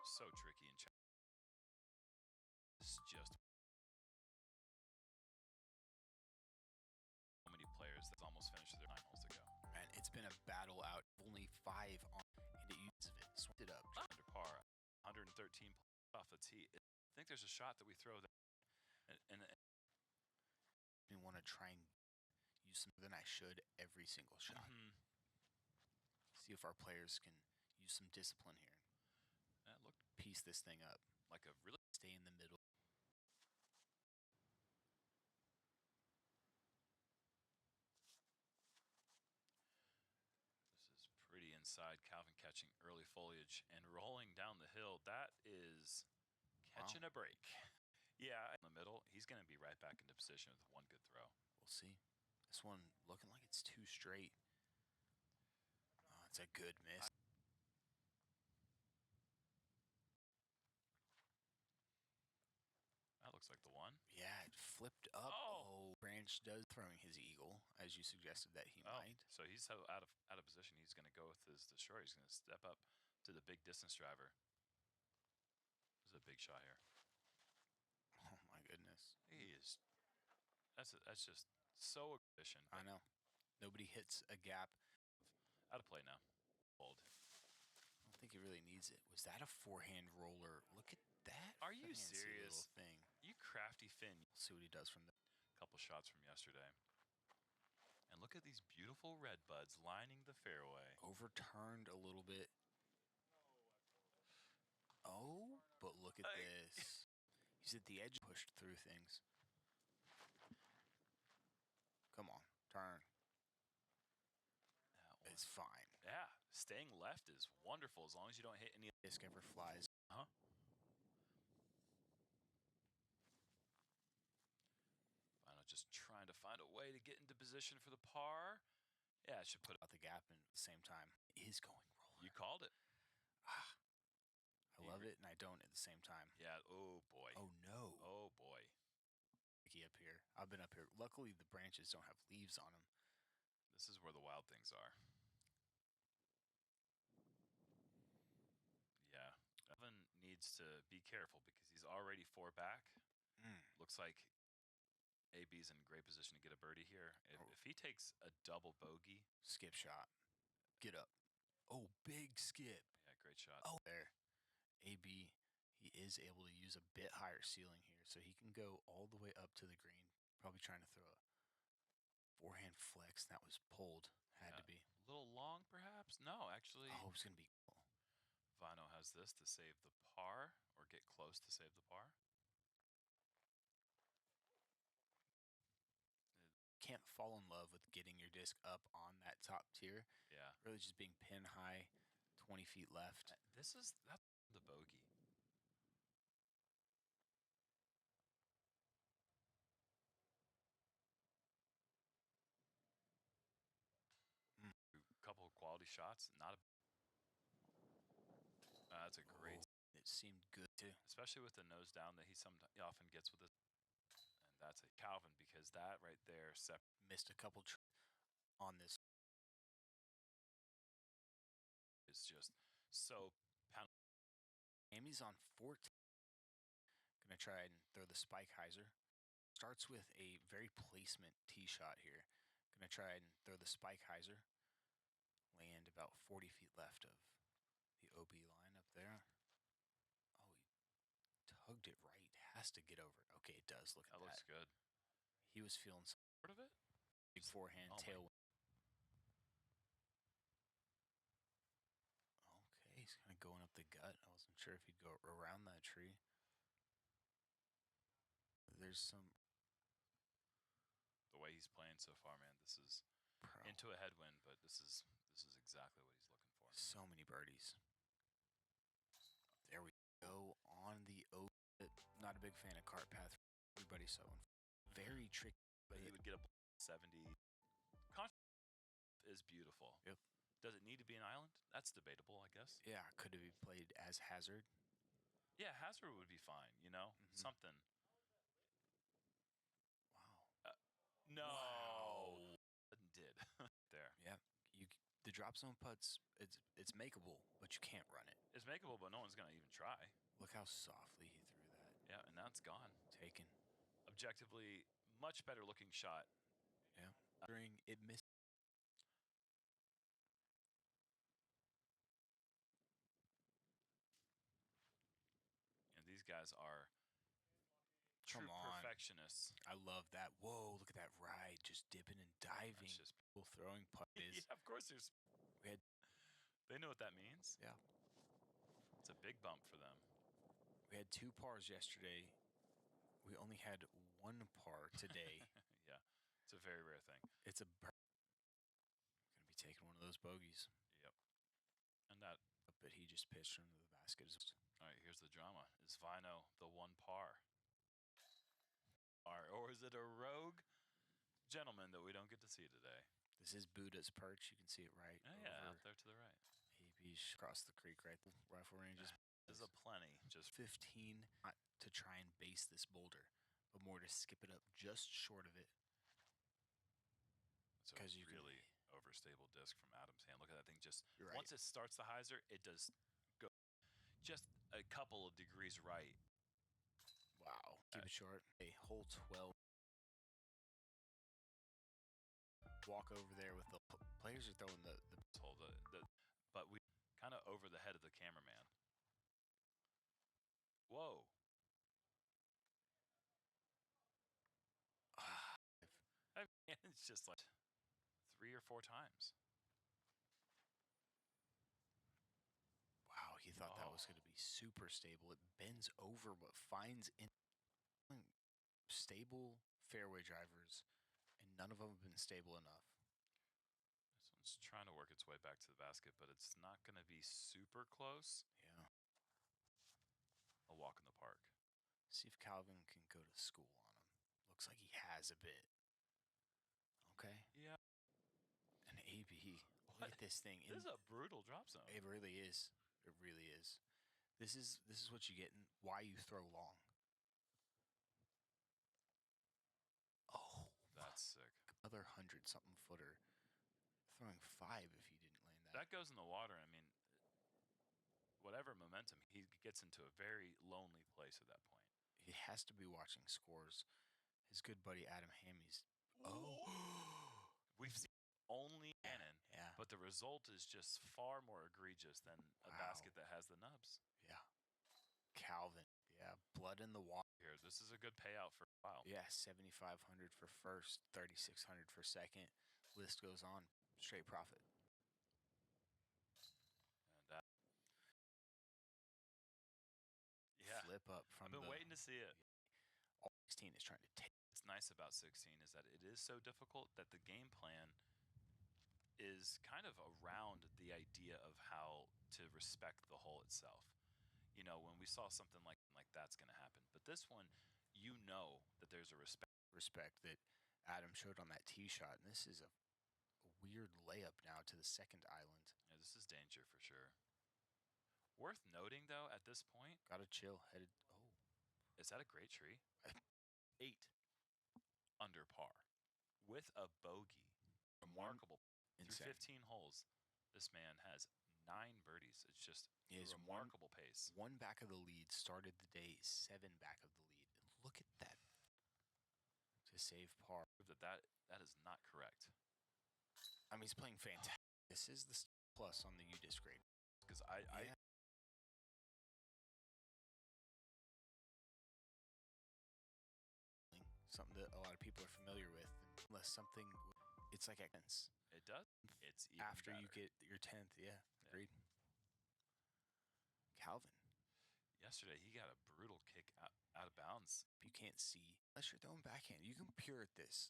so tricky and it's just so many players that's almost finished their 9 holes to go. Man, it's been a battle out. Only 5 on, and it uses it. Swept it up. Under par, 113 off the tee. I think there's a shot that we throw there. And I want to try and use some than I should every single shot. See if our players can use some discipline here. Look, piece this thing up. Like a really stay in the middle. This is pretty inside. Calvin catching early foliage and rolling down the hill. That is catching a break. Yeah, in the middle, he's going to be right back into position with one good throw. We'll see. This one looking like it's too straight. Oh, it's a good miss. That looks like the one. Yeah, it flipped up. Oh, Branch does throwing his eagle, as you suggested that he might. So he's so out of position. He's going to go with his destroyer. He's going to step up to the big distance driver. This is a big shot here. Oh my goodness. He is. That's just so efficient. I know. Nobody hits a gap. Out of play now. Hold. I don't think he really needs it. Was that a forehand roller? Look at that. Are you serious? Thing. You crafty Finn. We'll see what he does from there. Couple shots from yesterday. And look at these beautiful red buds lining the fairway. Overturned a little bit. Oh, but look at this. He's at the edge, pushed through things. Come on, turn. It's fine. Yeah, staying left is wonderful as long as you don't hit any disc ever flies. Just trying to find a way to get into position for the par. Yeah, I should put out the gap and at the same time. It is going roller. You called it. I love it and I don't at the same time. Yeah. Oh boy. Oh no. Oh boy. Up here. I've been up here. Luckily the branches don't have leaves on them. This is where the wild things are. Yeah. Evan needs to be careful because he's already 4 back. Looks like AB's in great position to get a birdie here. If he takes a double bogey. Skip shot. Get up. Oh, big skip. Yeah, great shot. Oh, there. AB, he is able to use a bit higher ceiling here, so he can go all the way up to the green. Probably trying to throw a forehand flex. That was pulled. Had to be. A little long, perhaps? No, actually. Oh, it was going to be cool. Vino has this to save the par, or get close to save the par. Can't fall in love with getting your disc up on that top tier. Yeah. Really just being pin high, 20 feet left. That's the bogey. A couple of quality shots. That's a great. It seemed good too. Especially with the nose down that he often gets with it. That's a Calvin because that right there missed a couple on this. Is just so Amy's on 14. Gonna try and throw the spike hyzer. Starts with a very placement tee shot here. Gonna try and throw the spike hyzer. Land about 40 feet left of the OB line up there. Oh, he tugged it right. Has to get over it. Okay, it does. Look at that. That looks good. He was feeling some part of it. Big forehand tailwind. Okay, he's kind of going up the gut. I wasn't sure if he'd go around that tree. There's some. The way he's playing so far, man, this is into a headwind, but this is exactly what he's looking for. So many birdies. There we go on the O. Not a big fan of cart path. Everybody so very tricky. But he would get a 70. Is beautiful. Yep. Does it need to be an island? That's debatable, I guess. Yeah, could it be played as hazard? Yeah, hazard would be fine. You know, something. Wow. No. Wow. Did there? Yeah. The drop zone putts, it's makeable, but you can't run it. It's makeable, but no one's going to even try. Look how softly he threw that. Yeah, and that's gone. Taken. Objectively, much better looking shot. Yeah. It missed. And these guys are true perfectionists. I love that. Whoa, look at that ride, just dipping and diving. That's just Throwing putt is. Yeah, of course there's. They know what that means. Yeah. It's a big bump for them. We had 2 pars yesterday. We only had 1 par today. Yeah, it's a very rare thing. It's going to be taking one of those bogeys. Yep. And that. But he just pitched under the basket. All right, here's the drama. Is Vino the 1 par? Or is it a rogue gentleman that we don't get to see today? This is Buddha's perch. You can see it right. Oh, yeah, out there to the right. He's across the creek, right? The rifle ranges. There's a plenty. Just 15, not to try and base this boulder, but more to skip it up just short of it. Because you really overstable disc from Adam's hand. Look at that thing. Just right. Once it starts the hyzer, it does go just a couple of degrees right. Wow. Keep it short. A hole 12. Walk over there with the players are throwing the but we kind of over the head of the cameraman. Whoa. It's just like 3 or 4 times. Wow, he thought that was going to be super stable. It bends over but finds in stable fairway drivers, and none of them have been stable enough. This one's trying to work its way back to the basket, but it's not going to be super close. Yeah. A walk in the park. See if Calvin can go to school on him. Looks like he has a bit. Okay. Yeah. An AB. Look at this thing. This is a brutal drop zone. It really is. It really is. This is what you get and why you throw long. Oh, that's sick. Another 100-something footer. Throwing 5 if he didn't land that. That goes in the water. I mean, whatever momentum, he gets into a very lonely place at that point. He has to be watching scores. His good buddy Adam Hammy's. Oh. We've seen only cannon, yeah. But the result is just far more egregious than a basket that has the nubs. Yeah. Calvin. Yeah, blood in the water. Here, this is a good payout for a while. Yeah, 7,500 for first, 3,600 for second. List goes on. Straight profit. And yeah, flip up from. I've been waiting to see it. All 16 is trying to take. What's nice about 16 is that it is so difficult that the game plan is kind of around the idea of how to respect the hole itself. You know, when we saw something like that's going to happen, but this one, you know that there's a respect that Adam showed on that tee shot, and this is a weird layup now to the second island. Yeah, this is danger for sure. Worth noting though, at this point, gotta chill. Headed. Oh, is that a great tree? 8 under par with a bogey. Remarkable. Insane. Through 15 holes, this man has 9 birdies. It's just a remarkable pace. 1 back of the lead, started the day 7 back of the lead. Look at that. To save par. That is not correct. I mean, he's playing fantastic. This is the plus on the UDisc grade. Because something that a lot of people are familiar with, unless something, it's like X. It does. It's even after better. You get your 10th. Yeah, agreed. Calvin. Yesterday, he got a brutal kick out of bounds. You can't see unless you're throwing backhand. You can pure at this.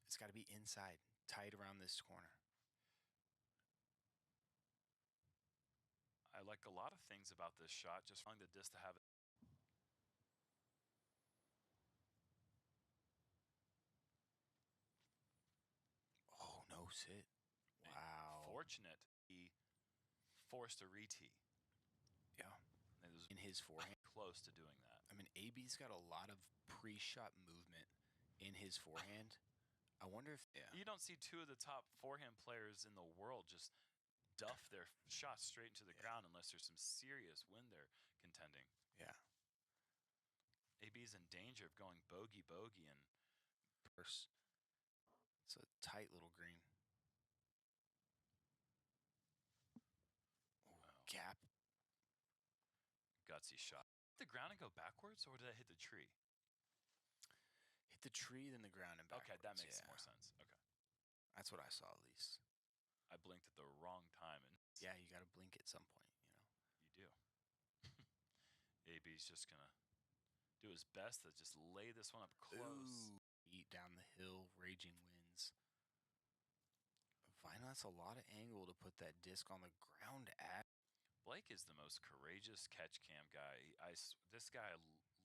It's got to be inside, tight around this corner. I like a lot of things about this shot. Just wanting the disc to have it. Oh, no sit. Wow. Fortunate he forced a re-tee. Yeah. In his forehand. Close to doing that. I mean, AB's got a lot of pre-shot movement in his forehand. I wonder if You don't see two of the top forehand players in the world just duff their shots straight into the ground unless there's some serious wind they're contending. Yeah. AB's in danger of going bogey and Purse. It's a tight little green. Gap. Gutsy shot. Hit the ground and go backwards, or did I hit the tree? Hit the tree, then the ground and backwards. Okay, that makes more sense. Okay. That's what I saw, at least. I blinked at the wrong time. And yeah, you got to blink at some point, You do. AB's just going to do his best to just lay this one up close. Ooh. Eat down the hill, raging winds. Vino, that's a lot of angle to put that disc on the ground at. Blake is the most courageous catch cam guy. This guy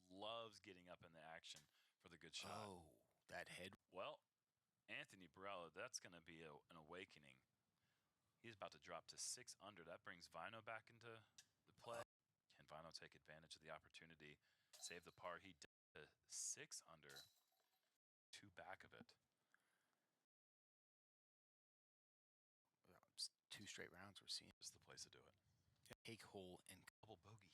loves getting up in the action for the good shot. Oh, that head. Well, Anthony Barella, that's going to be an awakening. He's about to drop to 6 under. That brings Vino back into the play. Can Vino take advantage of the opportunity? Save the par. He did to 6 under. 2 back of it. 2 straight rounds we're seeing. This is the place to do it. Take hole and double bogey.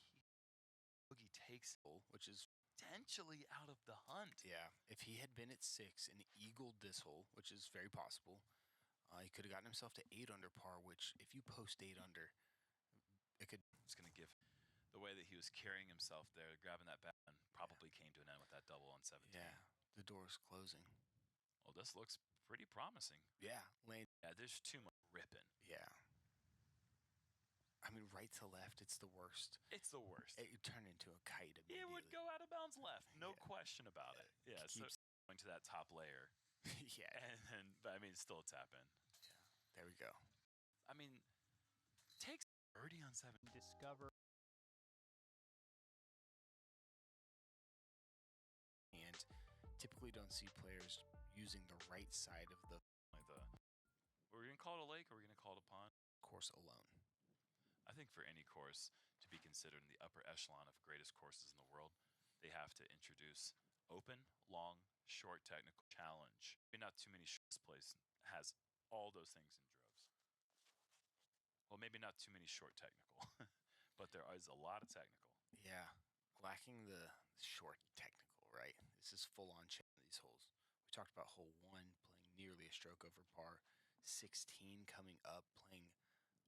Bogey takes hole, which is potentially out of the hunt. Yeah, if he had been at 6 and eagled this hole, which is very possible, he could have gotten himself to 8 under par. Which, if you post 8 under, it could. It's going to give the way that he was carrying himself there, grabbing that bat, and probably came to an end with that double on 17. Yeah, the door's closing. Well, this looks pretty promising. Yeah, lane. Yeah, there's too much ripping. Yeah. I mean, right to left, it's the worst. It's the worst. It turned into a kite immediately. It would go out of bounds left, no question about it. Yeah, so going to that top layer. Yeah. But I mean, it's still a tap in. Yeah, there we go. I mean, takes birdie on 7. Discover. And typically don't see players using the right side of the We're going to call it a lake, or we're going to call it a pond? Course alone. I think for any course to be considered in the upper echelon of greatest courses in the world, they have to introduce open, long, short technical challenge. Maybe not too many short. This place has all those things in droves. Well, maybe not too many short technical, but there is a lot of technical. Yeah, lacking the short technical, right? This is full on these holes. We talked about hole 1 playing nearly a stroke over par, 16 coming up playing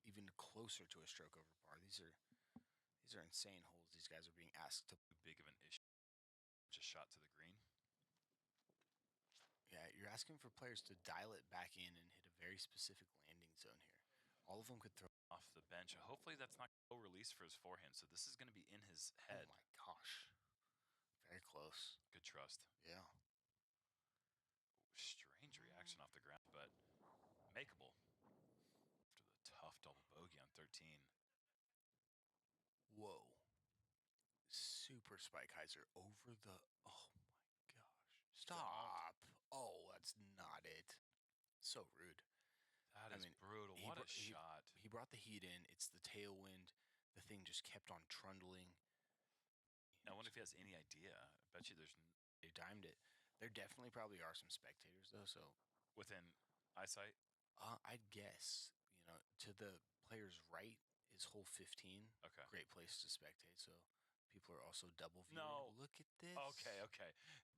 even closer to a stroke over par. These are insane holes. These guys are being asked to. Too big of an issue. Just shot to the green. Yeah, you're asking for players to dial it back in and hit a very specific landing zone here. All of them could throw off the bench. Hopefully that's not a release for his forehand. So this is going to be in his head. Oh my gosh. Very close. Good trust. Yeah. Strange reaction off the ground, but makeable. After the tough double bogey on 13. Whoa. Super spike hyzer over the. Oh my gosh. Stop. Oh, that's not it. So rude. That is brutal. What a shot. He brought the heat in. It's the tailwind. The thing just kept on trundling. I wonder if he has any idea. I bet you there's. They timed it. There definitely probably are some spectators, though, so. Within eyesight? I'd guess, to the player's right is hole 15. Okay. Great place to spectate, so people are also double viewing. No. Look at this. Okay.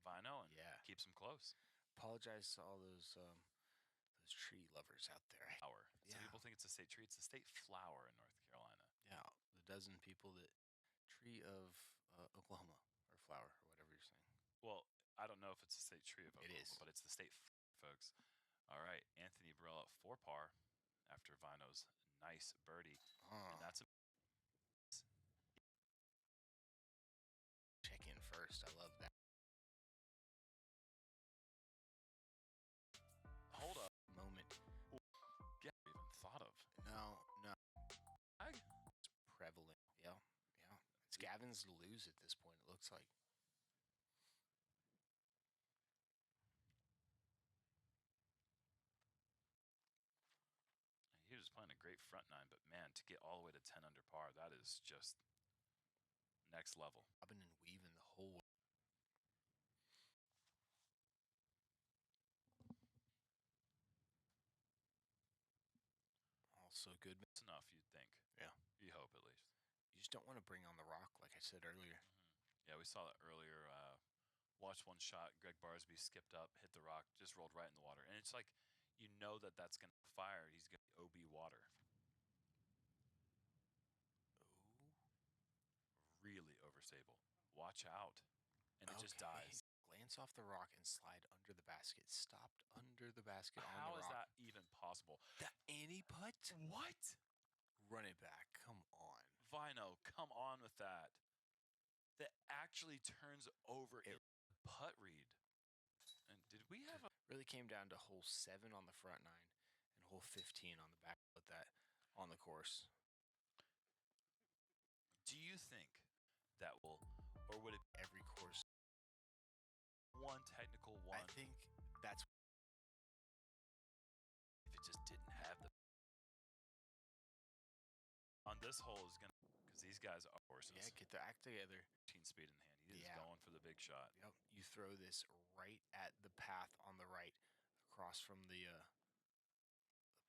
Vino and keeps him close. Apologize to all those tree lovers out there. Flower. Some people think it's a state tree. It's a state flower in North Carolina. Yeah, the dozen people that tree of Oklahoma or flower or whatever you're saying. Well, I don't know if it's a state tree of Oklahoma, it is, but it's the state, folks. All right, Anthony Barella at 4 par after Vino's nice birdie, and that's check in first. I love that. Hold up. Moment. Yeah, even thought of. No. It's prevalent. Yeah. It's Gavin's to lose at this point, it looks like. He was playing a great front 9, but man, to get all the way to 10 under par, that is just next level. Bobbing and weaving the whole way. also good. It's enough, you'd think. Yeah. You hope, at least. You just don't want to bring on the rock, like I said earlier. Yeah, we saw that earlier. Watched one shot. Greg Barsby skipped up, hit the rock, just rolled right in the water. And it's like, you know that's going to fire. He's going to be OB water. Ooh. Really overstable. Watch out. And it just dies. Glance off the rock and slide under the basket. Stopped under the basket on the rock. How is that even possible? The anti-putt? What? Run it back. Come on. Vino, come on with that. That actually turns over in putt read. And did we have a... Really came down to hole 7 on the front 9 and hole 15 on the back with that on the course. Do you think that will, or would it be every course? One technical one. I think that's... If it just didn't have the... On this hole is going to... Because these guys are horses. Yeah, get their act together. 15 speed in hand. He is going for the big shot. Yep. You throw this right at the path on the right, across from the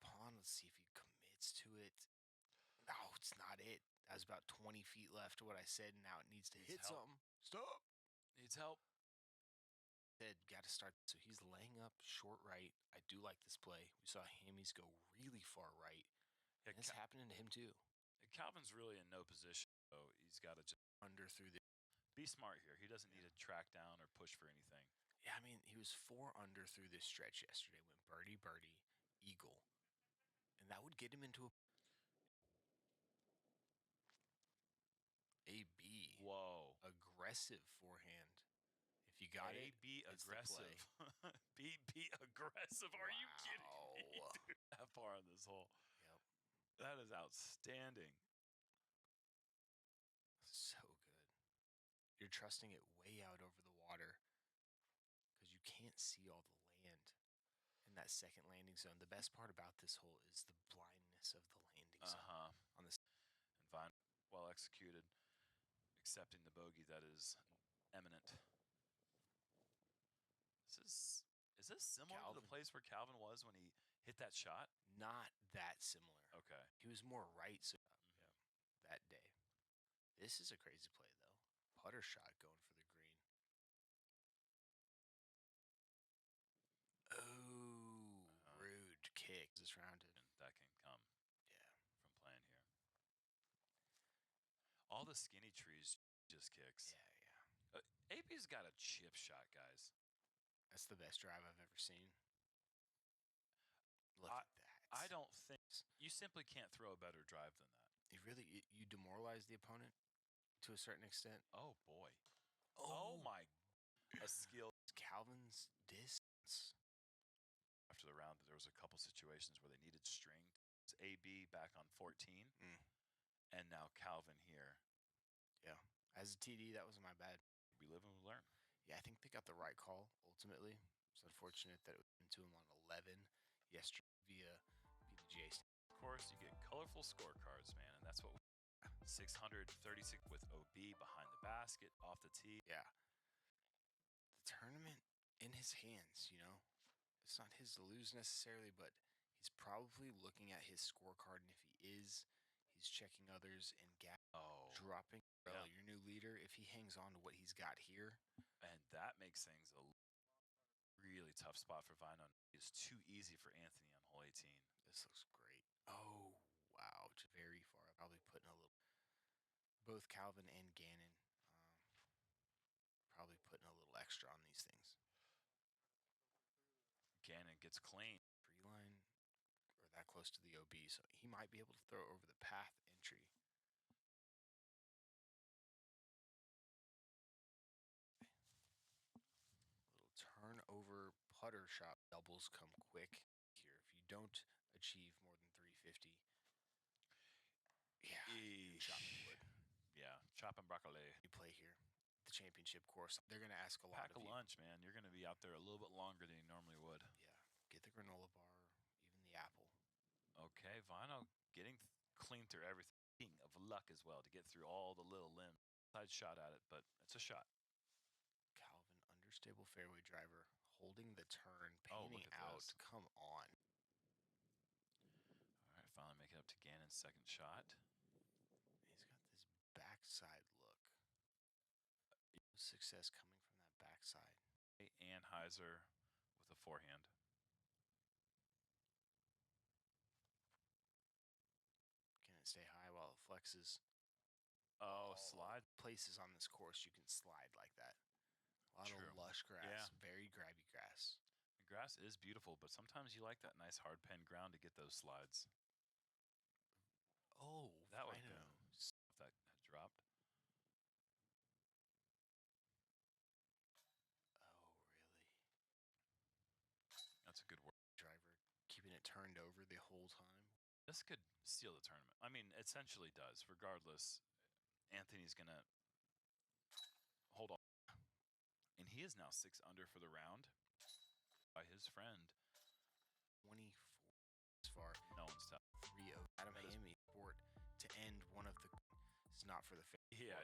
pond. Let's see if he commits to it. No, it's not it. That was about 20 feet left to what I said. Now it needs to hit something. Stop. Needs help. Said, got to start. So he's laying up short right. I do like this play. We saw Hammies go really far right. Yeah, and it's happening to him too. Calvin's really in no position, so he's got to just under through the... Be smart here. He doesn't need to track down or push for anything. Yeah, I mean, he was 4 under through this stretch yesterday. Went birdie, birdie, eagle. And that would get him into a... AB. Whoa. Aggressive forehand. If you got it, be aggressive. Be aggressive. Wow. Are you kidding me? Dude, that far on this hole. Yep. That is outstanding. So good. You're trusting it way out over the water because you can't see all the land in that second landing zone. The best part about this hole is the blindness of the landing zone. On this. And Vine, well executed, accepting the bogey that is imminent. Is this similar to the place where Calvin was when he hit that shot? Not that similar. Okay. He was more right that day. This is a crazy play, though. Putter shot going for the green. Oh, rude kick. Is rounded. And that can come from playing here. All the skinny trees just kicks. Yeah. AP's got a chip shot, guys. That's the best drive I've ever seen. Look at that. I don't think... You simply can't throw a better drive than that. You demoralize the opponent to a certain extent. Oh, boy. Oh my... A skill. Calvin's distance. After the round, there was a couple situations where they needed string. It was AB back on 14. And now Calvin here. Yeah. As a TD, that wasn't my bad. We live and we learn. Yeah, I think they got the right call, ultimately. It's unfortunate that it went into him on 11 yesterday via PDGA. Of course, you get colorful scorecards, man, and that's what 636 with OB behind the basket, off the tee. Yeah. The tournament in his hands, you know. It's not his to lose necessarily, but he's probably looking at his scorecard, and if he is, he's checking others and dropping your new leader. If he hangs on to what he's got here. And that makes things a really tough spot for Vino. It's too easy for Anthony on hole 18. This looks great. Oh, wow. Just very far. Probably putting a little... Both Calvin and Gannon probably putting a little extra on these things. Gannon gets clean. Free line, or that close to the OB, so he might be able to throw over the path entry. Little turnover putter shot. Doubles come quick here. If you don't achieve more than 350, chopping wood. Yeah, chopping broccoli. You play here. The championship course. They're going to ask a lot of you. Pack a lunch, man. You're going to be out there a little bit longer than you normally would. Yeah. Get the granola bar, even the apple. Okay, Vino getting clean through everything. Of luck as well to get through all the little limbs. Side shot at it, but it's a shot. Calvin, understable fairway driver, holding the turn, painting out. This. Come on. All right, finally making it up to Gannon's second shot. He's got this backside look. Success coming from that backside. And Heiser with a forehand. Can it stay high while it flexes? Oh, slide. Places on this course you can slide like that. A lot True. of lush grass, Yeah. very grabby grass. The grass is beautiful, but sometimes you like that nice hard pen ground to get those slides. Oh, That would have Fino. been if that had dropped. Oh, really? That's a good word. Driver keeping it turned over the whole time. This could steal the tournament. I mean, essentially does. Regardless, Anthony's going to hold on. And he is now 6 under for the round by his friend. 24 as far. No one's telling. 3-0. Adam Hammy sport to end one of the. This is not for the faint. Yeah,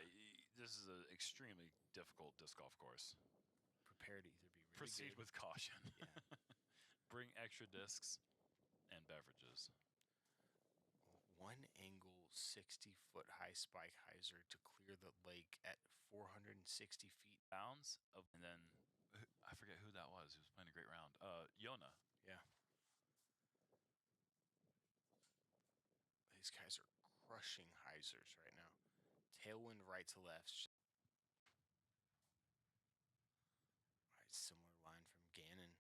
this is an extremely difficult disc golf course. Prepare to either be really Proceed good. with caution. Yeah. Bring extra discs and beverages. One angle 60-foot high spike hyzer to clear the lake at 460 feet. Bounds of, and then I forget who that was. He was playing a great round. Yona. Yeah. These guys are crushing hyzers right now. Tailwind right to left. Right, similar line from Gannon.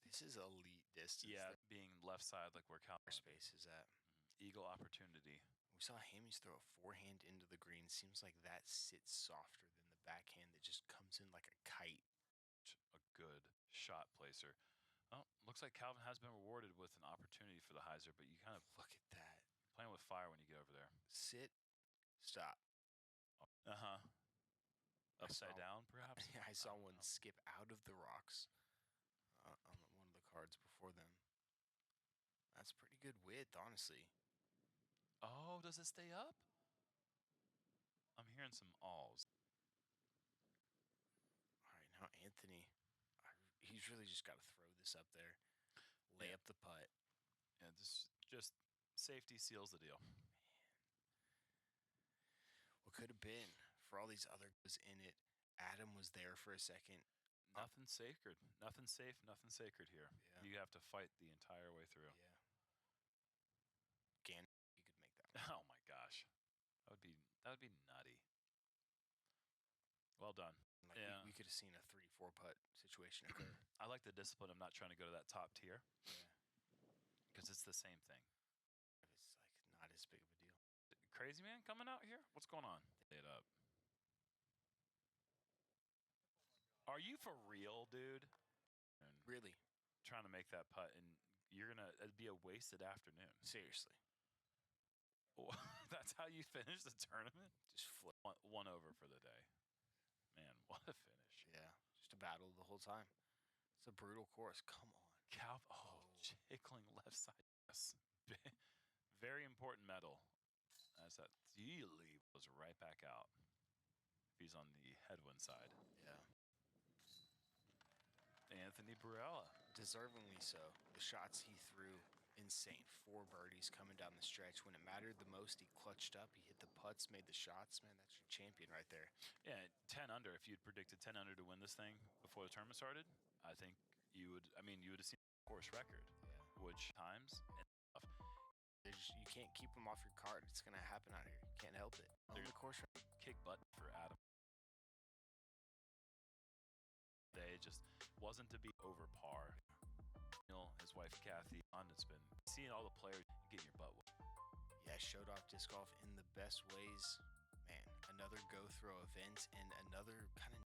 This is elite distance. Yeah, being left side like where Cal Space is at. Eagle opportunity. We saw Hammies throw a forehand into the green. Seems like that sits softer than the backhand that just comes in like a kite. A good shot placer. Oh, looks like Calvin has been rewarded with an opportunity for the hyzer, but you kind of Look at that. playing with fire when you get over there. Sit, stop. Upside down, perhaps? Yeah, I saw don't one know. skip out of the rocks on one of the cards before them. That's pretty good width, honestly. Oh, does it stay up? I'm hearing some alls. All right, now Anthony. He's really just got to throw this up there. Lay up the putt. Yeah, this just safety seals the deal. What could have been for all these other was in it. Adam was there for a second. Nothing sacred. Nothing safe, nothing sacred here. Yeah. You have to fight the entire way through. Yeah. Gannon, you could make that one. Oh my gosh. That would be nutty. Well done. Like Yeah. we could have seen a 3-4 putt situation occur. I like the discipline of not trying to go to that top tier Yeah. because it's the same thing. It's like not as big of a deal. Crazy man coming out here? What's going on? Lay it up. Are you for real, dude? And Really? trying to make that putt, and it'd be a wasted afternoon. Seriously. That's how you finish the tournament? Just flip. One over for the day. Man, what a finish. Yeah. Just a battle the whole time. It's a brutal course. Come on. Tickling left side. Yes. Very important medal. As that leave goes right back out. If he's on the headwind side. Yeah. Anthony Barella. Deservingly so. The shots he threw, insane. 4 birdies coming down the stretch. When it mattered the most, he clutched up. He hit the putts, made the shots. Man, that's your champion right there. Yeah, 10 under. If you'd predicted 10 under to win this thing before the tournament started, I think you would have seen the course record. Yeah. Which times and stuff. You can't keep them off your card. It's going to happen out here. You can't help it. There's The course kick butt for Adam. They just wasn't to be over par. His wife Kathy, it's been seeing all the players getting your butt whooped. Yeah, showed off disc golf in the best ways. Man, another go throw event and another kind of